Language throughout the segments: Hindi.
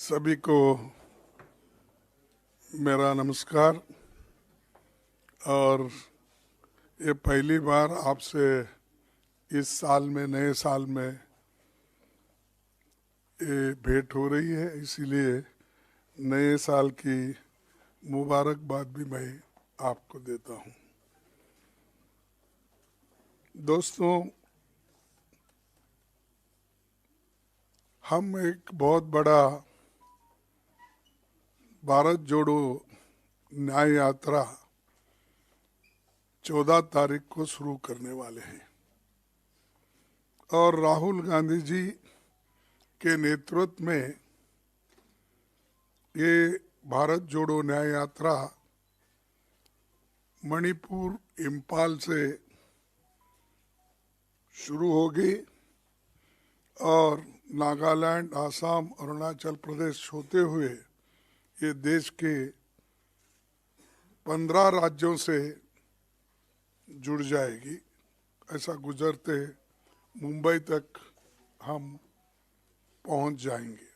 सभी को मेरा नमस्कार। और ये पहली बार आपसे इस साल में, नए साल में ये भेंट हो रही है, इसीलिए नए साल की मुबारकबाद भी मैं आपको देता हूँ। दोस्तों, हम एक बहुत बड़ा भारत जोड़ो न्याय यात्रा 14 तारीख को शुरू करने वाले हैं और राहुल गांधी जी के नेतृत्व में ये भारत जोड़ो न्याय यात्रा मणिपुर, इम्फाल से शुरू होगी और नागालैंड, आसाम, अरुणाचल प्रदेश होते हुए ये देश के 15 राज्यों से जुड़ जाएगी। ऐसा गुजरते मुंबई तक हम पहुंच जाएंगे।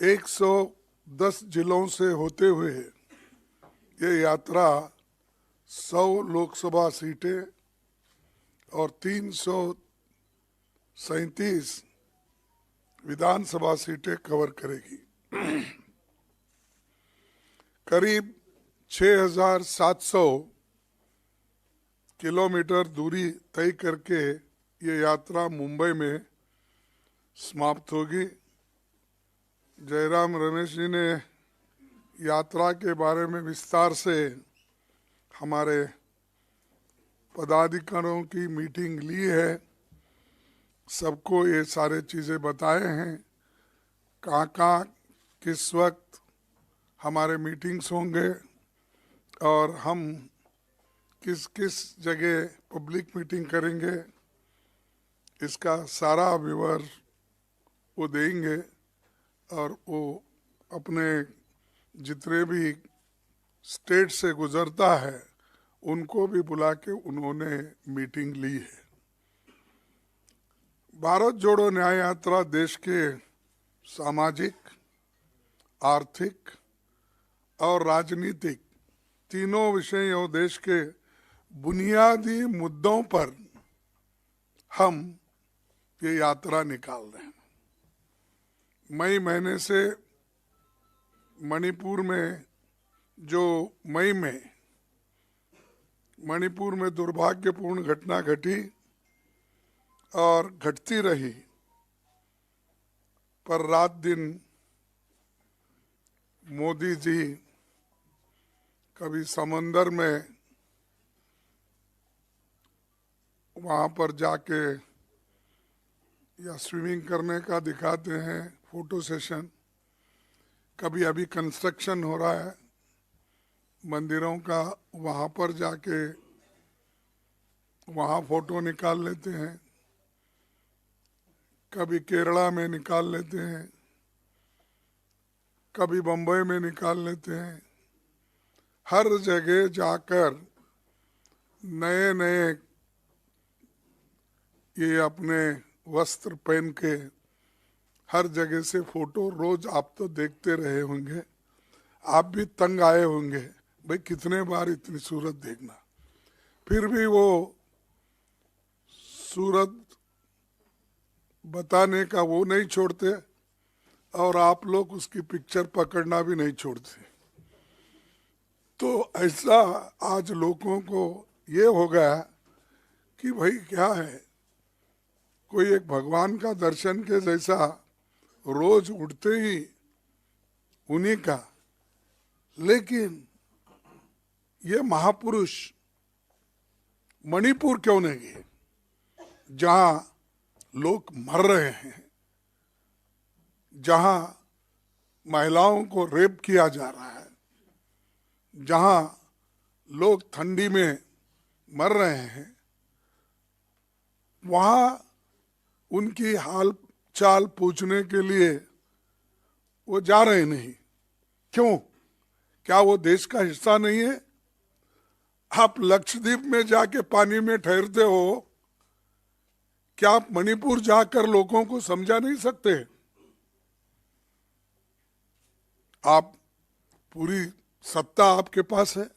110 जिलों से होते हुए ये यात्रा 100 लोकसभा सीटें और 337 विधानसभा सीटें कवर करेगी। करीब 6,700 किलोमीटर दूरी तय करके ये यात्रा मुंबई में समाप्त होगी। जयराम रमेश जी ने यात्रा के बारे में विस्तार से हमारे पदाधिकारियों की मीटिंग ली है, सबको ये सारे चीज़ें बताए हैं, कहाँ किस वक्त हमारे मीटिंग्स होंगे और हम किस किस जगह पब्लिक मीटिंग करेंगे, इसका सारा विवरण वो देंगे। और वो अपने जितने भी स्टेट से गुजरता है उनको भी बुला के उन्होंने मीटिंग ली है। भारत जोड़ो न्याय यात्रा देश के सामाजिक, आर्थिक और राजनीतिक तीनों विषय और देश के बुनियादी मुद्दों पर हम ये यात्रा निकाल रहे हैं। मई महीने से मणिपुर में मणिपुर में दुर्भाग्यपूर्ण घटना घटी और घटती रही, पर रात दिन मोदी जी कभी समंदर में वहाँ पर जाके या स्विमिंग करने का दिखाते हैं फोटो सेशन, कभी अभी कंस्ट्रक्शन हो रहा है मंदिरों का, वहाँ पर जाके वहाँ फोटो निकाल लेते हैं, कभी केरला में निकाल लेते हैं, कभी बम्बई में निकाल लेते हैं। हर जगह जाकर नए नए ये अपने वस्त्र पहन के हर जगह से फोटो रोज आप तो देखते रहे होंगे, आप भी तंग आए होंगे, भाई कितने बार इतनी सूरत देखना। फिर भी वो सूरत बताने का वो नहीं छोड़ते और आप लोग उसकी पिक्चर पकड़ना भी नहीं छोड़ते। तो ऐसा आज लोगों को ये हो गया कि भाई क्या है, कोई एक भगवान का दर्शन के जैसा रोज उठते ही उन्हीं का। लेकिन ये महापुरुष मणिपुर क्यों नहीं गए, जहां लोग मर रहे हैं, जहां महिलाओं को रेप किया जा रहा है, जहां लोग ठंडी में मर रहे हैं, वहां उनकी हाल चाल पूछने के लिए वो जा रहे नहीं। क्यों? क्या वो देश का हिस्सा नहीं है? आप लक्षद्वीप में जाके पानी में ठहरते हो, क्या आप मणिपुर जाकर लोगों को समझा नहीं सकते? आप पूरी सत्ता आपके पास है,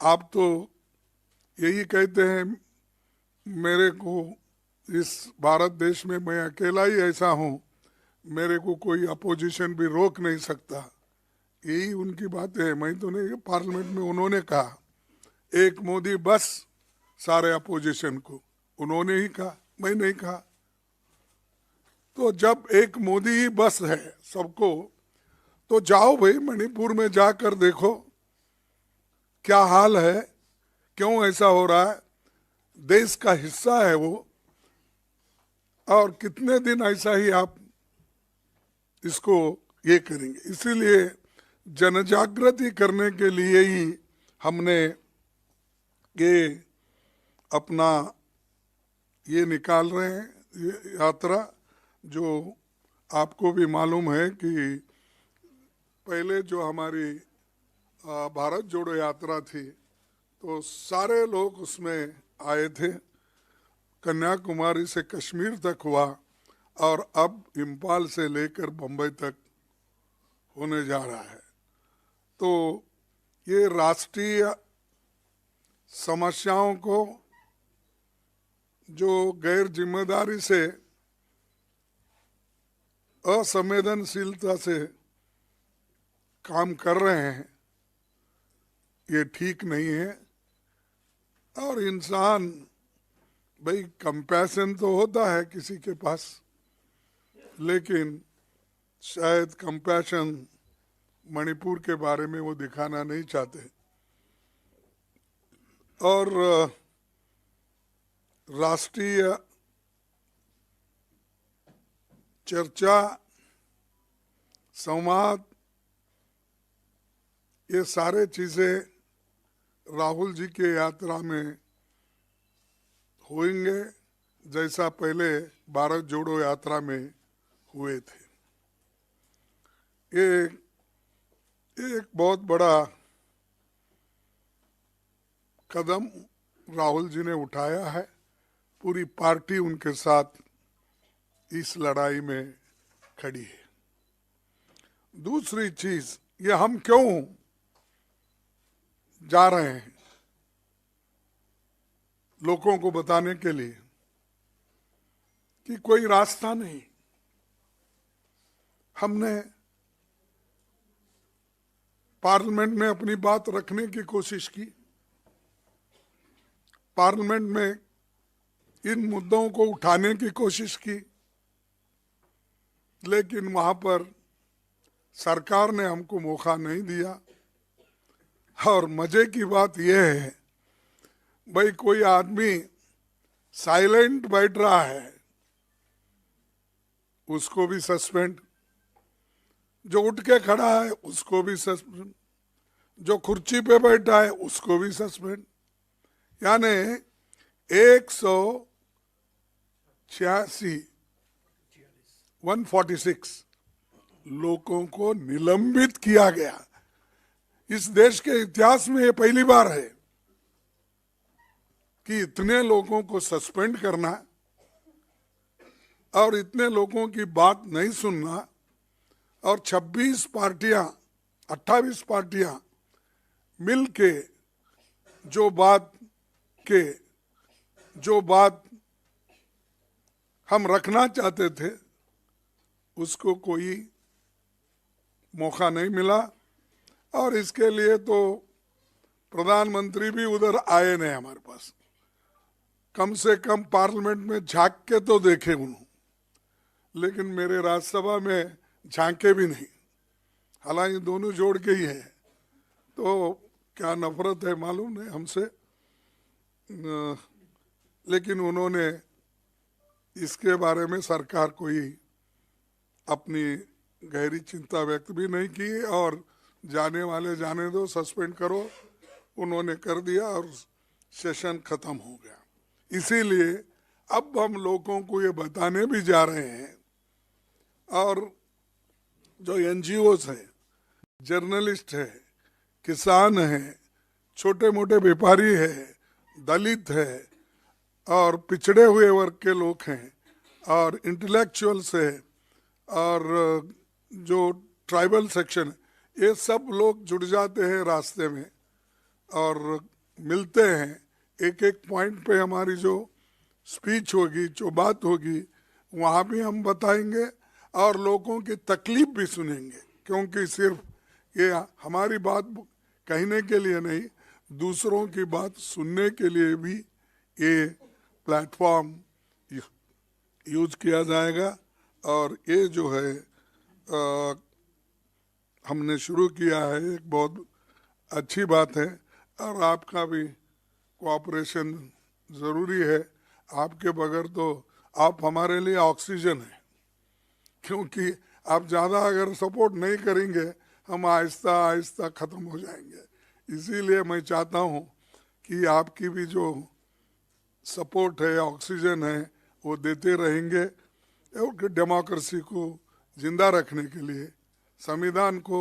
आप तो यही कहते हैं मेरे को इस भारत देश में मैं अकेला ही ऐसा हूँ, मेरे को कोई अपोजिशन भी रोक नहीं सकता, यही उनकी बातें है। मैं तो नहीं, पार्लियामेंट में उन्होंने कहा एक मोदी बस सारे अपोजिशन को, उन्होंने ही कहा, मैं नहीं कहा। तो जब एक मोदी ही बस है सबको, तो जाओ भाई मणिपुर में जाकर देखो क्या हाल है, क्यों ऐसा हो रहा है, देश का हिस्सा है वो, और कितने दिन ऐसा ही आप इसको ये करेंगे। इसीलिए जनजागृति करने के लिए ही हमने ये अपना ये निकाल रहे हैं, ये यात्रा। जो आपको भी मालूम है कि पहले जो हमारी भारत जोड़ो यात्रा थी तो सारे लोग उसमें आए थे, कन्याकुमारी से कश्मीर तक हुआ, और अब इम्फाल से लेकर बम्बई तक होने जा रहा है। तो ये राष्ट्रीय समस्याओं को जो गैर जिम्मेदारी से, असंवेदनशीलता से काम कर रहे हैं, ये ठीक नहीं है। और इंसान भाई कंपैशन तो होता है किसी के पास, लेकिन शायद कंपैशन मणिपुर के बारे में वो दिखाना नहीं चाहते। और राष्ट्रीय चर्चा, संवाद, ये सारे चीजें राहुल जी के यात्रा में होंगे, जैसा पहले भारत जोड़ो यात्रा में हुए थे। ये एक बहुत बड़ा कदम राहुल जी ने उठाया है, पूरी पार्टी उनके साथ इस लड़ाई में खड़ी है। दूसरी चीज, ये हम क्यों जा रहे हैं, लोगों को बताने के लिए कि कोई रास्ता नहीं। हमने पार्लियामेंट में अपनी बात रखने की कोशिश की, पार्लियामेंट में इन मुद्दों को उठाने की कोशिश की, लेकिन वहां पर सरकार ने हमको मौका नहीं दिया। और मजे की बात यह है, भाई कोई आदमी साइलेंट बैठ रहा है उसको भी सस्पेंड, जो उठ के खड़ा है उसको भी सस्पेंड, जो कुर्सी पे बैठा है उसको भी सस्पेंड। यानी 146 लोगों को निलंबित किया गया। इस देश के इतिहास में ये पहली बार है कि इतने लोगों को सस्पेंड करना और इतने लोगों की बात नहीं सुनना, और 26 पार्टियां, 28 पार्टियां मिलके जो बात हम रखना चाहते थे उसको कोई मौका नहीं मिला। और इसके लिए तो प्रधानमंत्री भी उधर आए नहीं हमारे पास, कम से कम पार्लियामेंट में झांक के तो देखे उन्होंने, लेकिन मेरे राज्यसभा में झांके भी नहीं। हालांकि दोनों जोड़ के ही है, तो क्या नफरत है मालूम नहीं हमसे, लेकिन उन्होंने इसके बारे में सरकार कोई अपनी गहरी चिंता व्यक्त भी नहीं की, और जाने वाले जाने दो, सस्पेंड करो, उन्होंने कर दिया और सेशन खत्म हो गया। इसीलिए अब हम लोगों को ये बताने भी जा रहे हैं, और जो एनजीओस है, जर्नलिस्ट है, किसान है, छोटे मोटे व्यापारी है, दलित है, और पिछड़े हुए वर्ग के लोग हैं, और इंटेलेक्चुअल्स है, और जो ट्राइबल सेक्शन, ये सब लोग जुड़ जाते हैं रास्ते में और मिलते हैं। एक एक पॉइंट पे हमारी जो स्पीच होगी, जो बात होगी, वहाँ भी हम बताएंगे और लोगों की तकलीफ भी सुनेंगे, क्योंकि सिर्फ ये हमारी बात कहने के लिए नहीं, दूसरों की बात सुनने के लिए भी ये प्लेटफॉर्म यूज किया जाएगा। और ये जो है हमने शुरू किया है, एक बहुत अच्छी बात है और आपका भी कोऑपरेशन ज़रूरी है। आपके बगैर तो आप हमारे लिए ऑक्सीजन है, क्योंकि आप ज़्यादा अगर सपोर्ट नहीं करेंगे हम आहिस्ता आहिस्ता ख़त्म हो जाएंगे। इसीलिए मैं चाहता हूँ कि आपकी भी जो सपोर्ट है, ऑक्सीजन है, वो देते रहेंगे और डेमोक्रेसी को जिंदा रखने के लिए, संविधान को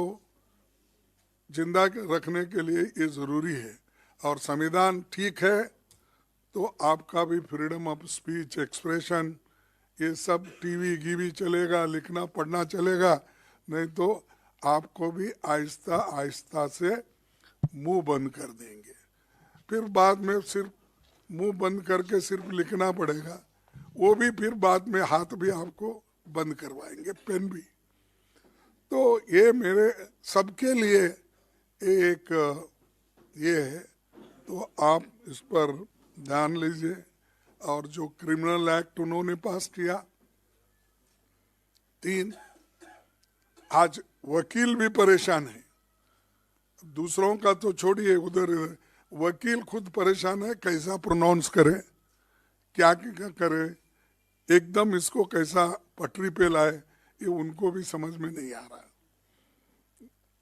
जिंदा रखने के लिए ये ज़रूरी है। और संविधान ठीक है तो आपका भी फ्रीडम ऑफ स्पीच, एक्सप्रेशन, ये सब टीवी गीवी चलेगा, लिखना पढ़ना चलेगा, नहीं तो आपको भी आहिस्ता आहिस्ता से मुंह बंद कर देंगे। फिर बाद में सिर्फ मुंह बंद करके सिर्फ लिखना पड़ेगा, वो भी फिर बाद में हाथ भी आपको बंद करवाएंगे, पेन भी। तो ये मेरे सबके लिए एक ये है, तो आप इस पर ध्यान लीजिए। और जो क्रिमिनल एक्ट उन्होंने पास किया 3, आज वकील भी परेशान है, दूसरों का तो छोड़िए, उधर वकील खुद परेशान है, कैसा प्रोनाउंस करे, क्या क्या करे, एकदम इसको कैसा पटरी पे लाए, ये उनको भी समझ में नहीं आ रहा।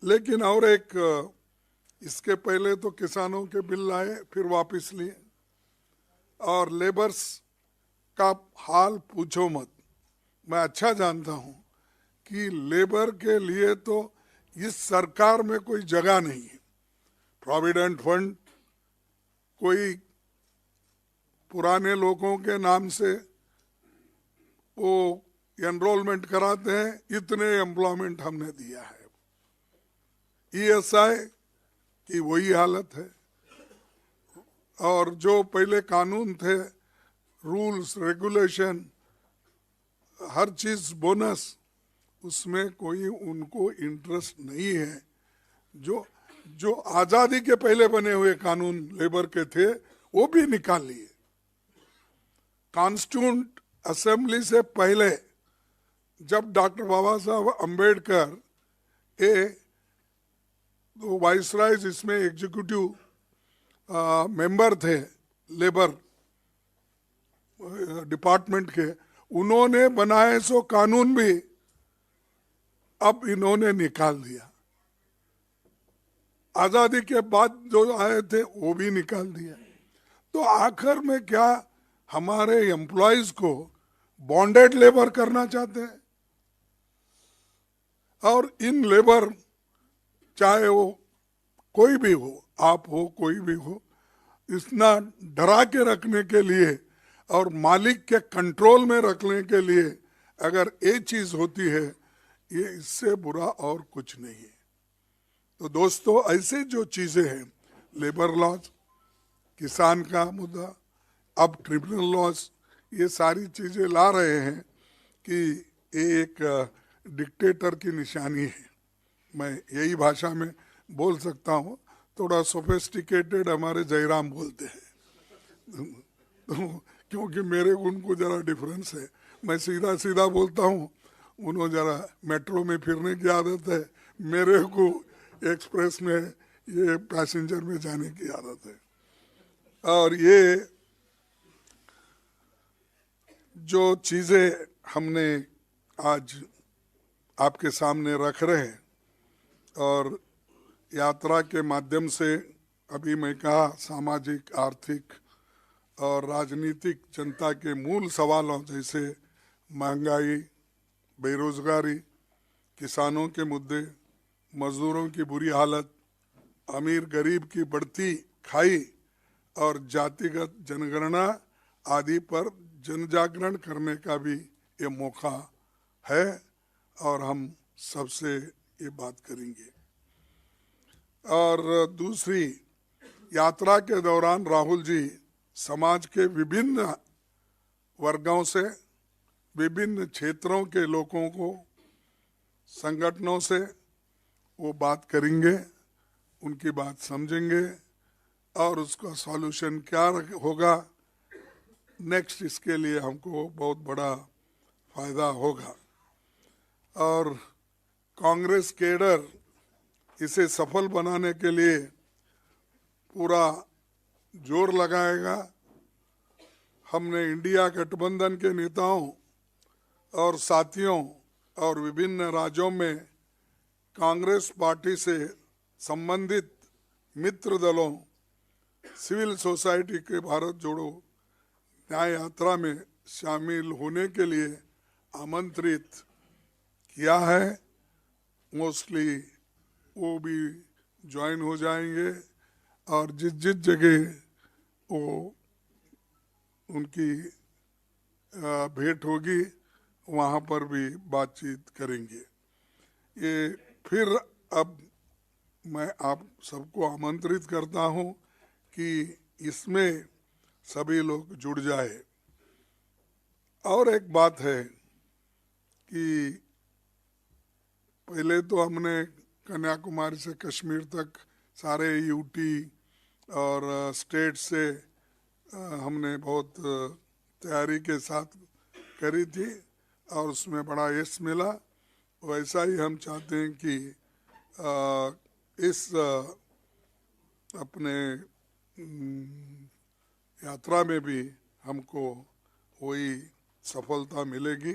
लेकिन और एक, इसके पहले तो किसानों के बिल लाए, फिर वापस लिए, और लेबर्स का हाल पूछो मत। मैं अच्छा जानता हूं कि लेबर के लिए तो इस सरकार में कोई जगह नहीं है। प्रोविडेंट फंड कोई पुराने लोगों के नाम से वो एनरोलमेंट कराते हैं, इतने एम्प्लॉयमेंट हमने दिया है। ईएसआई की वही हालत है। और जो पहले कानून थे, रूल्स रेगुलेशन, हर चीज बोनस, उसमें कोई उनको इंटरेस्ट नहीं है। जो आजादी के पहले बने हुए कानून लेबर के थे वो भी निकाल लिए। कॉन्स्टिट्यूंट असेंबली से पहले जब डॉक्टर बाबा साहब अंबेडकर तो वाइसरायज इसमें एग्जीक्यूटिव मेंबर थे लेबर डिपार्टमेंट के, उन्होंने बनाए सो कानून भी अब इन्होंने निकाल दिया। आजादी के बाद जो आए थे वो भी निकाल दिया। तो आखिर में क्या हमारे एम्प्लॉयज को बॉन्डेड लेबर करना चाहते हैं? और इन लेबर, चाहे वो कोई भी हो, आप हो, कोई भी हो, इतना डरा के रखने के लिए और मालिक के कंट्रोल में रखने के लिए अगर ये चीज होती है, ये इससे बुरा और कुछ नहीं है। तो दोस्तों, ऐसे जो चीजें हैं, लेबर लॉज, किसान का मुद्दा, अब ट्रिब्यूनल लॉज, ये सारी चीजें ला रहे हैं कि ये एक डिक्टेटर की निशानी है। मैं यही भाषा में बोल सकता हूँ, थोड़ा सोफिस्टिकेटेड हमारे जयराम बोलते हैं तो क्योंकि मेरे उनको जरा डिफरेंस है, मैं सीधा सीधा बोलता हूँ, उन्होंने जरा मेट्रो में फिरने की आदत है, मेरे को एक्सप्रेस में, ये पैसेंजर में जाने की आदत है। और ये जो चीज़ें हमने आज आपके सामने रख रहे हैं, और यात्रा के माध्यम से अभी मैं कहा सामाजिक, आर्थिक और राजनीतिक जनता के मूल सवालों जैसे महंगाई, बेरोजगारी, किसानों के मुद्दे, मजदूरों की बुरी हालत, अमीर गरीब की बढ़ती खाई और जातिगत जनगणना आदि पर जनजागरण करने का भी ये मौका है। और हम सबसे ये बात करेंगे। और दूसरी, यात्रा के दौरान राहुल जी समाज के विभिन्न वर्गों से, विभिन्न क्षेत्रों के लोगों को, संगठनों से वो बात करेंगे, उनकी बात समझेंगे और उसका सॉल्यूशन क्या होगा नेक्स्ट, इसके लिए हमको बहुत बड़ा फायदा होगा। और कांग्रेस केडर इसे सफल बनाने के लिए पूरा जोर लगाएगा। हमने इंडिया गठबंधन के नेताओं और साथियों और विभिन्न राज्यों में कांग्रेस पार्टी से संबंधित मित्र दलों, सिविल सोसाइटी के भारत जोड़ो न्याय यात्रा में शामिल होने के लिए आमंत्रित किया है। मोस्टली वो भी ज्वाइन हो जाएंगे और जिस जिस जगह वो उनकी भेंट होगी वहाँ पर भी बातचीत करेंगे। ये फिर अब मैं आप सबको आमंत्रित करता हूँ कि इसमें सभी लोग जुड़ जाए। और एक बात है कि पहले तो हमने कन्याकुमारी से कश्मीर तक सारे यूटी और स्टेट से हमने बहुत तैयारी के साथ करी थी और उसमें बड़ा यश मिला। वैसा ही हम चाहते हैं कि इस अपने यात्रा में भी हमको वही सफलता मिलेगी।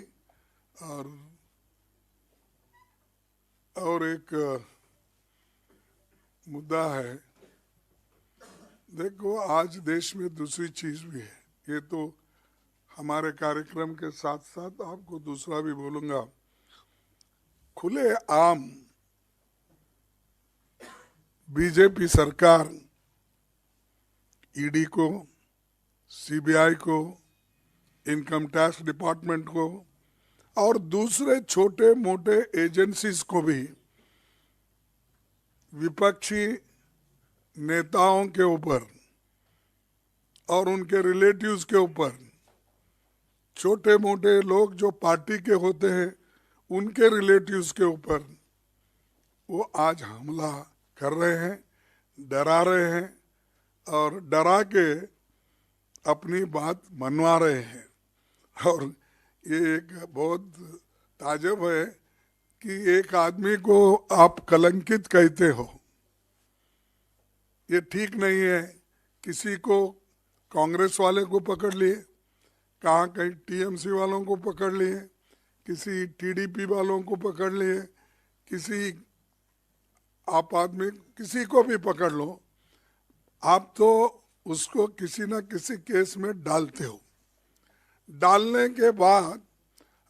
और एक मुद्दा है, देखो आज देश में दूसरी चीज भी है, ये तो हमारे कार्यक्रम के साथ साथ आपको दूसरा भी बोलूंगा। खुले आम बीजेपी सरकार ईडी को, सीबीआई को, इनकम टैक्स डिपार्टमेंट को और दूसरे छोटे मोटे एजेंसीज को भी विपक्षी नेताओं के ऊपर और उनके रिलेटिव्स के ऊपर, छोटे मोटे लोग जो पार्टी के होते हैं उनके रिलेटिव्स के ऊपर वो आज हमला कर रहे हैं, डरा रहे हैं और डरा के अपनी बात मनवा रहे हैं। और ये एक बहुत ताज्जुब है कि एक आदमी को आप कलंकित कहते हो, ये ठीक नहीं है। किसी को कांग्रेस वाले को पकड़ लिए, कहाँ कहीं टीएमसी वालों को पकड़ लिए, किसी टीडीपी वालों को पकड़ लिए, किसी आप आदमी किसी को भी पकड़ लो, आप तो उसको किसी न किसी केस में डालते हो। डालने के बाद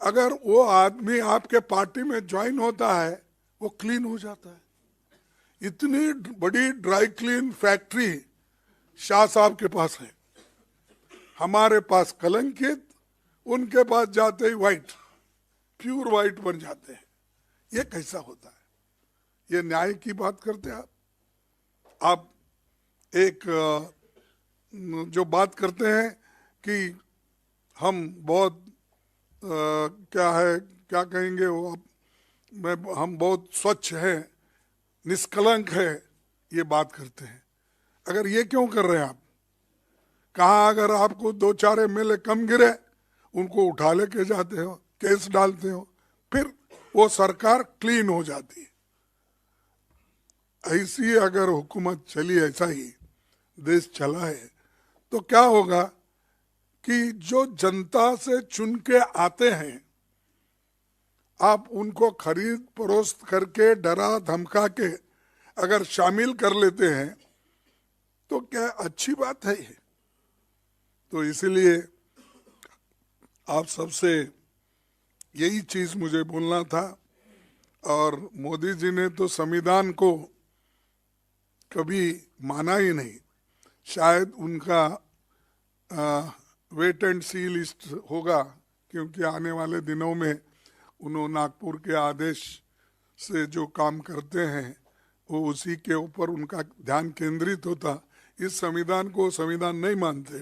अगर वो आदमी आपके पार्टी में ज्वाइन होता है वो क्लीन हो जाता है। इतनी बड़ी ड्राई क्लीन फैक्ट्री शाह साहब के पास है, हमारे पास कलंकित, उनके पास जाते ही वाइट, प्योर वाइट बन जाते हैं। ये कैसा होता है? ये न्याय की बात करते हैं आप एक जो बात करते हैं कि हम बहुत क्या है, क्या कहेंगे वो, हम बहुत स्वच्छ हैं, निष्कलंक है, ये बात करते हैं। अगर ये क्यों कर रहे हैं आप? कहाँ अगर आपको 2-4 एमएलए कम गिरे उनको उठा लेके जाते हो, केस डालते हो, फिर वो सरकार क्लीन हो जाती है। ऐसी अगर हुकूमत चली, ऐसा ही देश चला है, तो क्या होगा कि जो जनता से चुन के आते हैं आप उनको खरीद फरोख्त करके, डरा धमका के अगर शामिल कर लेते हैं तो क्या अच्छी बात है ये? तो इसलिए आप सबसे यही चीज मुझे बोलना था। और मोदी जी ने तो संविधान को कभी माना ही नहीं। शायद उनका वेट एंड सी लिस्ट होगा, क्योंकि आने वाले दिनों में उन्होंने नागपुर के आदेश से जो काम करते हैं वो उसी के ऊपर उनका ध्यान केंद्रित होता। इस संविधान को संविधान नहीं मानते,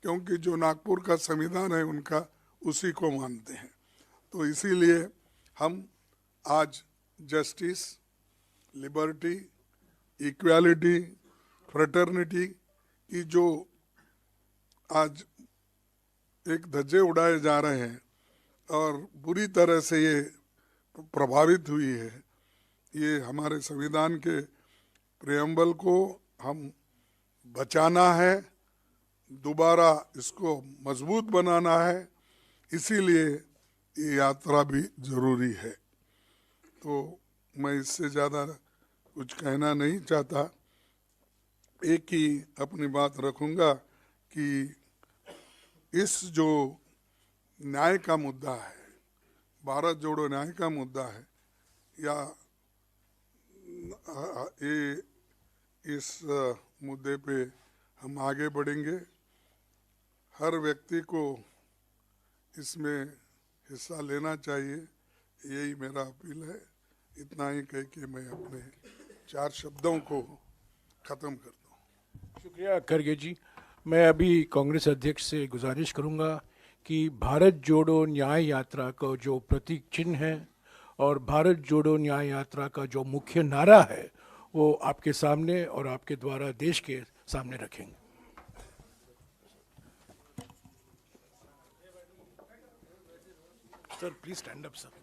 क्योंकि जो नागपुर का संविधान है उनका उसी को मानते हैं। तो इसीलिए हम आज जस्टिस, लिबर्टी, इक्वालिटी, फ्रेटर्निटी की जो आज एक धज्जे उड़ाए जा रहे हैं और बुरी तरह से ये प्रभावित हुई है, ये हमारे संविधान के प्रेम्बल को हम बचाना है, दोबारा इसको मजबूत बनाना है, इसीलिए ये यात्रा भी जरूरी है। तो मैं इससे ज़्यादा कुछ कहना नहीं चाहता। एक ही अपनी बात रखूँगा कि इस जो न्याय का मुद्दा है, भारत जोड़ो न्याय का मुद्दा है, या ये इस मुद्दे पे हम आगे बढ़ेंगे। हर व्यक्ति को इसमें हिस्सा लेना चाहिए, यही मेरा अपील है। इतना ही कह के मैं अपने 4 शब्दों को ख़त्म करता हूँ। शुक्रिया खड़गे जी। मैं अभी कांग्रेस अध्यक्ष से गुजारिश करूंगा कि भारत जोड़ो न्याय यात्रा का जो प्रतीक चिन्ह है और भारत जोड़ो न्याय यात्रा का जो मुख्य नारा है वो आपके सामने और आपके द्वारा देश के सामने रखेंगे। Sir please stand up sir.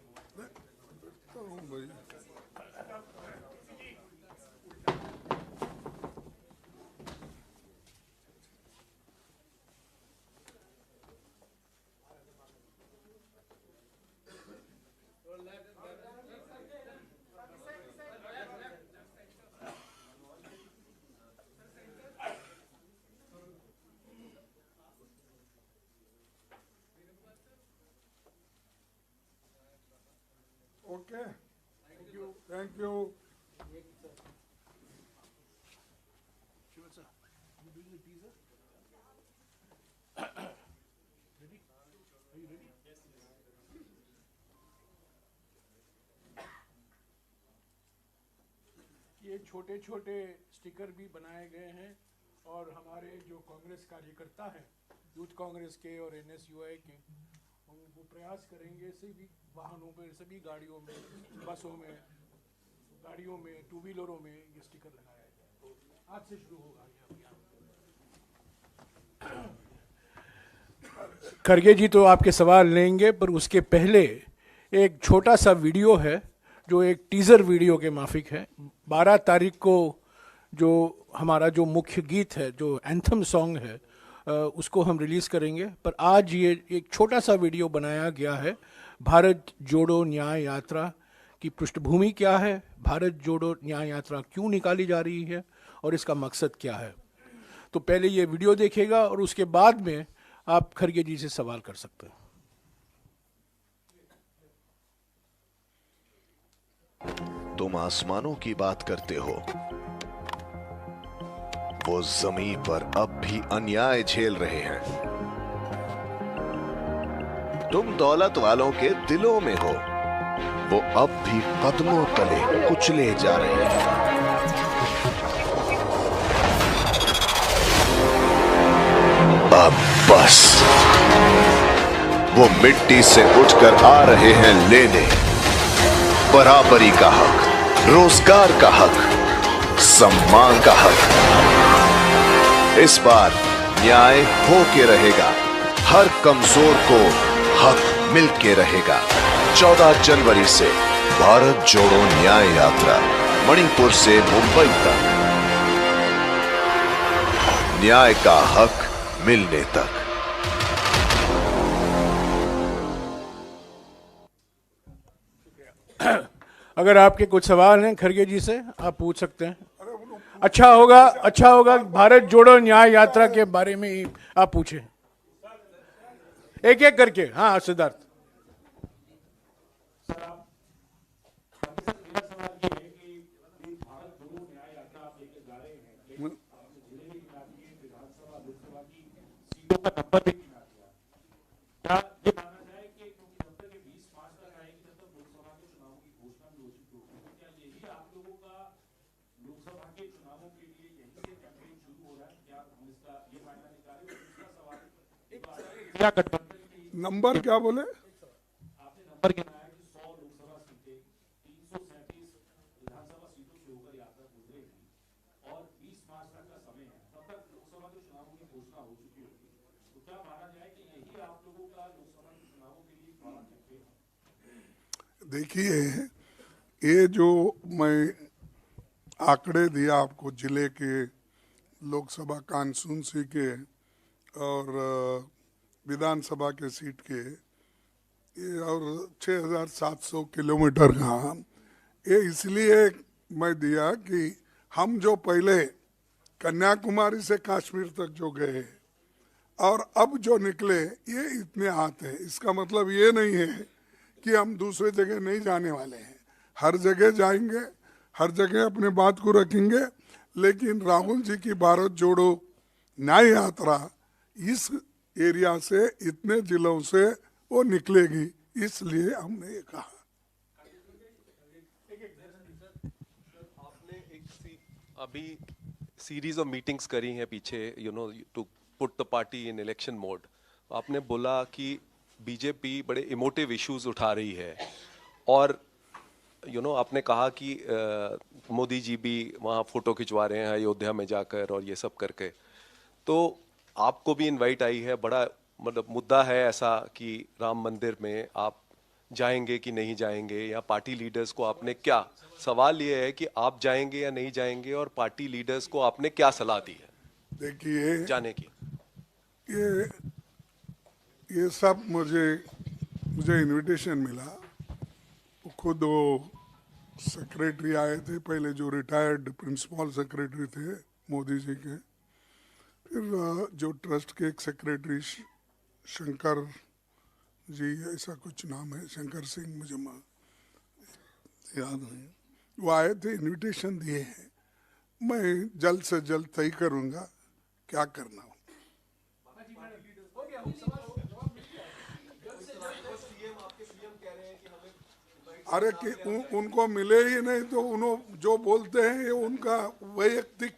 Okay, thank you. ये छोटे छोटे स्टिकर भी बनाए गए हैं और हमारे जो कांग्रेस कार्यकर्ता हैं, यूथ कांग्रेस के और NSUI के, वो प्रयास करेंगे सभी वाहनों पर, सभी गाड़ियों में, बसों में, गाड़ियों में, 2 व्हीलरों में ये स्टिकर लगाया जाए। तो आज से शुरू होगा ये अभियान। खड़गे जी तो आपके सवाल लेंगे, पर उसके पहले एक छोटा सा वीडियो है जो एक टीज़र वीडियो के माफिक है। 12 तारीख को जो हमारा जो मुख्य गीत है, जो एंथम सॉन्ग है, उसको हम रिलीज़ करेंगे। पर आज ये एक छोटा सा वीडियो बनाया गया है। भारत जोड़ो न्याय यात्रा की पृष्ठभूमि क्या है, भारत जोड़ो न्याय यात्रा क्यों निकाली जा रही है और इसका मकसद क्या है। तो पहले ये वीडियो देखेगा और उसके बाद में आप खड़गे जी से सवाल कर सकते हैं। तुम आसमानों की बात करते हो, वो जमीन पर अब भी अन्याय झेल रहे हैं। तुम दौलत वालों के दिलों में हो, वो अब भी कदमों तले कुचले जा रहे हैं। अब बस, वो मिट्टी से उठकर आ रहे हैं लेने बराबरी का हक, रोजगार का हक, सम्मान का हक। इस बार न्याय हो के रहेगा, हर कमजोर को हक मिल के रहेगा। 14 जनवरी से भारत जोड़ो न्याय यात्रा, मणिपुर से मुंबई तक, न्याय का हक मिलने तक। अगर आपके कुछ सवाल हैं खड़गे जी से, आप पूछ सकते हैं। अच्छा होगा भारत जोड़ो न्याय यात्रा के बारे में ही आप पूछें, एक एक करके। हाँ सिद्धार्थ। क्या गठबंधन नंबर क्या बोले? आपने नंबर गिनाया कि 100 लोकसभा सीटें 337 विधानसभा सीटों से होकर यात्रा गुजरेगी और 20 मार्च तक का समय है, तब तक लोकसभा के चुनावों की घोषणा हो चुकी होगी। तो क्या माना जाए कि यही आप लोगों का लोकसभा के चुनावों के लिए बड़ा कैंपेन है? देखिए, ये जो मैं आंकड़े दिया आपको जिले के लोकसभा कॉन्स्टिट्यूंसी के और विधानसभा के सीट के, ये और 6,700 किलोमीटर का, ये इसलिए मैं दिया कि हम जो पहले कन्याकुमारी से कश्मीर तक जो गए और अब जो निकले ये इतने आते हैं, इसका मतलब ये नहीं है कि हम दूसरे जगह नहीं जाने वाले हैं। हर जगह जाएंगे, हर जगह अपने बात को रखेंगे, लेकिन राहुल जी की भारत जोड़ो न्याय यात्रा इस एरिया से, इतने जिलों से वो निकलेगी, इसलिए हमने ये कहा। आपने अभी सीरीज ऑफ मीटिंग्स करी हैं पीछे, to put the party in election mode. आपने बोला कि बीजेपी बड़े इमोटिव इश्यूज उठा रही है और आपने कहा कि मोदी जी भी वहाँ फोटो खिंचवा रहे हैं अयोध्या में जाकर और ये सब करके, तो आपको भी इनवाइट आई है। बड़ा मतलब मुद्दा है ऐसा कि राम मंदिर में आप जाएंगे कि नहीं जाएंगे, या पार्टी लीडर्स को आपने क्या, सवाल ये है कि आप जाएंगे या नहीं जाएंगे और पार्टी लीडर्स को आपने क्या सलाह दी है देखिए, जाने की? ये सब मुझे इनविटेशन मिला। खुद वो सेक्रेटरी आए थे पहले, जो रिटायर्ड प्रिंसिपल सेक्रेटरी थे मोदी जी के, फिर जो ट्रस्ट के एक सेक्रेटरी शंकर जी, ऐसा कुछ नाम है, शंकर सिंह, मुझे याद नहीं, वो आए थे, इनविटेशन दिए हैं। मैं जल्द से जल्द तय करूंगा क्या करना हो। अरे कि उनको मिले ही नहीं तो उन्होंने जो बोलते हैं ये उनका वैयक्तिक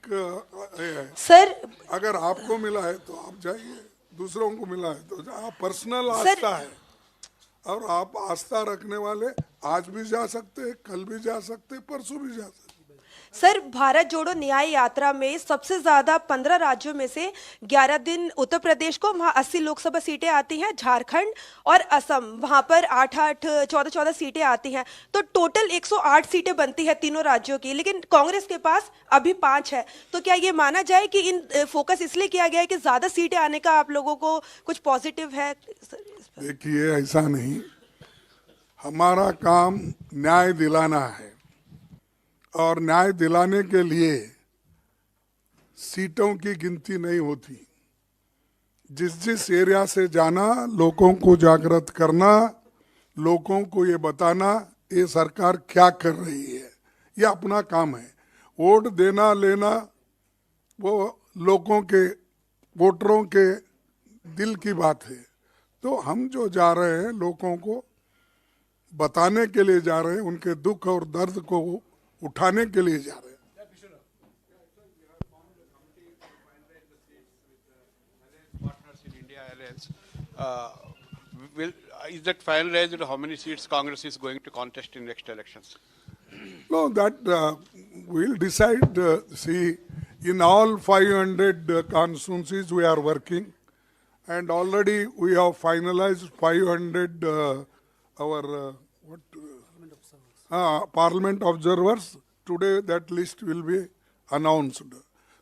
है। सर, अगर आपको मिला है तो आप जाइए, दूसरों को मिला है तो आप, पर्सनल आस्था है और आप आस्था रखने वाले आज भी जा सकते, कल भी जा सकते, परसों भी जा सकते। सर, भारत जोड़ो न्याय यात्रा में सबसे ज्यादा 15 राज्यों में से 11 दिन उत्तर प्रदेश को, वहां 80 लोकसभा सीटें आती हैं, झारखंड और असम वहां पर 8-8 14-14 सीटें आती हैं, तो टोटल 108 सीटें बनती है तीनों राज्यों की, लेकिन कांग्रेस के पास अभी 5 है। तो क्या ये माना जाए कि इन फोकस इसलिए किया गया है कि ज्यादा सीटें आने का आप लोगों को कुछ पॉजिटिव है? देखिए, ऐसा नहीं, हमारा काम न्याय दिलाना है और न्याय दिलाने के लिए सीटों की गिनती नहीं होती। जिस एरिया से जाना, लोगों को जागृत करना, लोगों को ये बताना ये सरकार क्या कर रही है, ये अपना काम है। वोट देना लेना वो लोगों के, वोटरों के दिल की बात है। तो हम जो जा रहे हैं लोगों को बताने के लिए जा रहे हैं, उनके दुख और दर्द को उठाने के लिए जा रहे हैं। Partners in India Alliance, is that finalized? How many seats Congress is going to contest in next elections? No, that we'll decide. See, in all 500 constituencies we are working, and already we have finalized 500 Parliament observers. Today that list will be announced.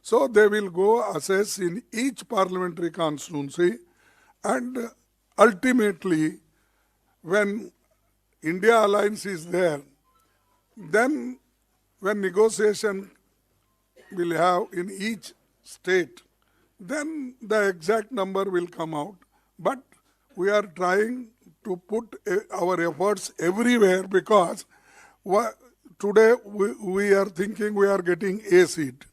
So they will go assess in each parliamentary constituency, and ultimately when India Alliance is there, then when negotiation will have in each state, then the exact number will come out. But we are trying to put our efforts everywhere, because today we are thinking we are getting A seat.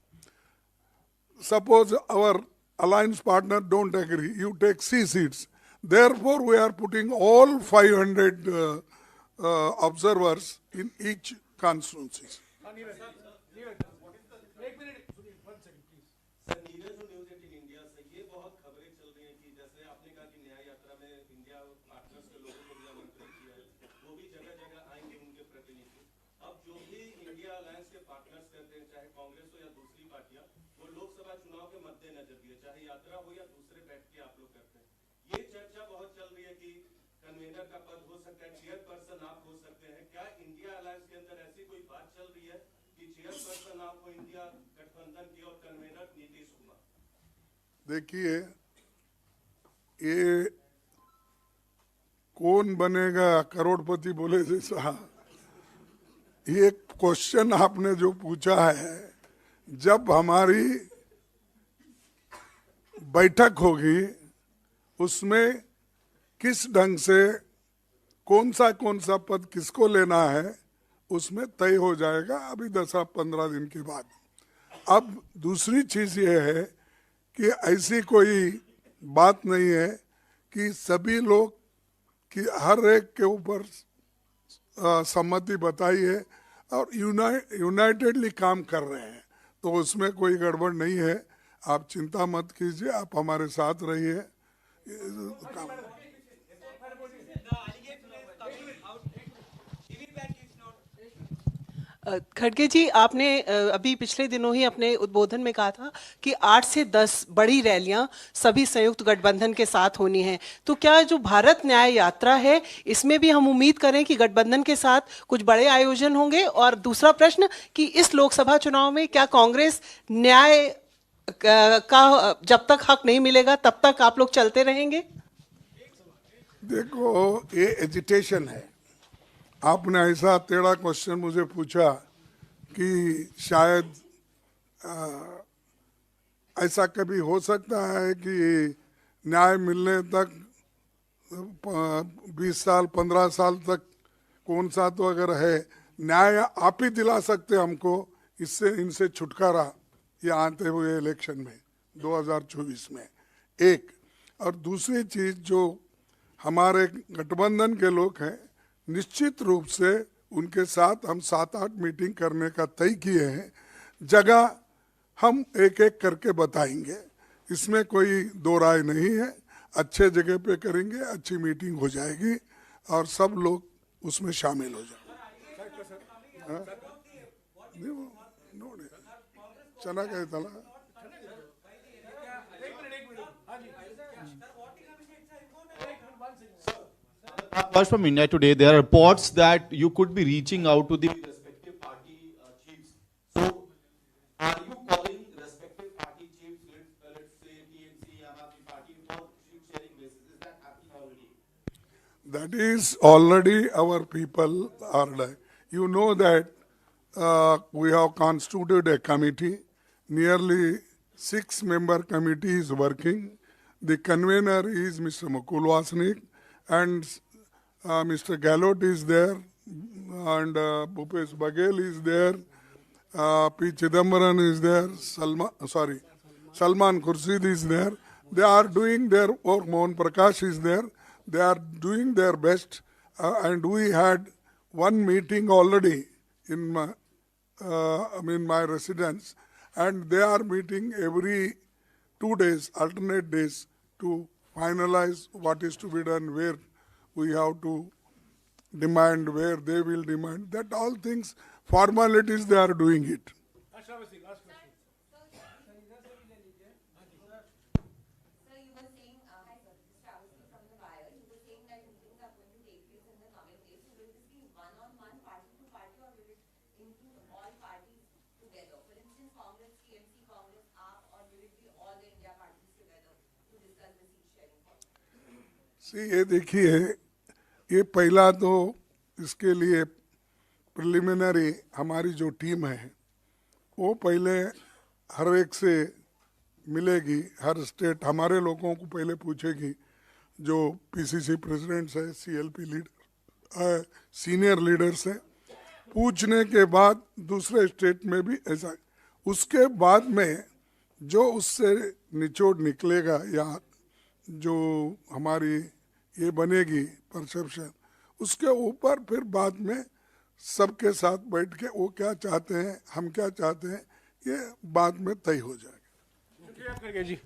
Suppose our alliance partner don't agree, you take C seats. Therefore, we are putting all 500 observers in each constituency. Sir, Neeraj news 18 India से ये बहुत खबरें चल रही हैं कि जैसे आपने कहा कि न्याय यात्रा इंडिया अलायंस के पार्टनर्स कहते हैं, चाहे कांग्रेस हो या दूसरी पार्टियां, वो लोकसभा चुनाव के मद्देनजर भी है, चाहे यात्रा हो या दूसरे बैठकें आप लोग करते हैं। ये चर्चा बहुत चल रही है कि कन्वेनर का पद हो सकता है, चेयरपर्सन आप हो सकते हैं। क्या इंडिया अलायंस के अंदर ऐसी कोई बात चल रही है कि चेयरपर्सन आप हो इंडिया गठबंधन की और कन्वेनर नीतीश कुमार? देखिए, ये कौन बनेगा करोड़पति बोले जैसा ये क्वेश्चन आपने जो पूछा है, जब हमारी बैठक होगी उसमें किस ढंग से कौन सा पद किसको लेना है उसमें तय हो जाएगा, अभी 10-15 दिन के बाद। अब दूसरी चीज ये है कि ऐसी कोई बात नहीं है कि सभी लोग कि हर एक के ऊपर सम्मति बताई है और यूनाइटेडली काम कर रहे हैं, तो उसमें कोई गड़बड़ नहीं है। आप चिंता मत कीजिए, आप हमारे साथ रहिए। खड़गे जी, आपने अभी पिछले दिनों ही अपने उद्बोधन में कहा था कि 8 से 10 बड़ी रैलियां सभी संयुक्त गठबंधन के साथ होनी है, तो क्या जो भारत न्याय यात्रा है इसमें भी हम उम्मीद करें कि गठबंधन के साथ कुछ बड़े आयोजन होंगे? और दूसरा प्रश्न कि इस लोकसभा चुनाव में क्या कांग्रेस न्याय का जब तक हक नहीं मिलेगा तब तक आप लोग चलते रहेंगे? देखो, ये एजिटेशन है। आपने ऐसा टेढ़ा क्वेश्चन मुझे पूछा कि शायद ऐसा कभी हो सकता है कि न्याय मिलने तक 20 साल 15 साल तक कौन सा तो अगर है न्याय आप ही दिला सकते हमको इससे, इनसे छुटकारा ये आते हुए इलेक्शन में 2024 में। एक और दूसरी चीज, जो हमारे गठबंधन के लोग हैं निश्चित रूप से उनके साथ हम 7-8 मीटिंग करने का तय किए हैं। जगह हम एक एक करके बताएंगे, इसमें कोई दो राय नहीं है। अच्छे जगह पे करेंगे, अच्छी मीटिंग हो जाएगी और सब लोग उसमें शामिल हो जाएंगे। चना का तला First from India Today, there are reports that you could be reaching out to the respective party chiefs. So, are you calling respective party chiefs, let's say TMC, Aam Aadmi Party, for sheet sharing basis? Is that happening already? That is already our people are like. You know that we have constituted a committee. Nearly 6-member committee is working. The convener is Mr. Mukul Wasnik and Mr. Gallot is there, and Bhupesh Baghel is there, P. Chidambaran is there, Salman Khurshid is there. They are doing their work. Mohan Prakash is there. They are doing their best, and we had one meeting already in my residence, and they are meeting every 2 days, alternate days, to finalize what is to be done, where we have to demand, where they will demand. That all things, formalities, they are doing it. ये देखिए, ये पहला तो इसके लिए प्रिलिमिनरी हमारी जो टीम है वो पहले हर एक से मिलेगी, हर स्टेट हमारे लोगों को पहले पूछेगी, जो पीसीसी प्रेसिडेंट्स है, सीएलपी लीडर, सीनियर लीडर्स है, पूछने के बाद दूसरे स्टेट में भी ऐसा, उसके बाद में जो उससे निचोड़ निकलेगा या जो हमारी ये बनेगी परसेप्शन, उसके ऊपर फिर बाद में सबके साथ बैठ के वो क्या चाहते हैं, हम क्या चाहते हैं, ये बाद में तय हो जाएगा। जी।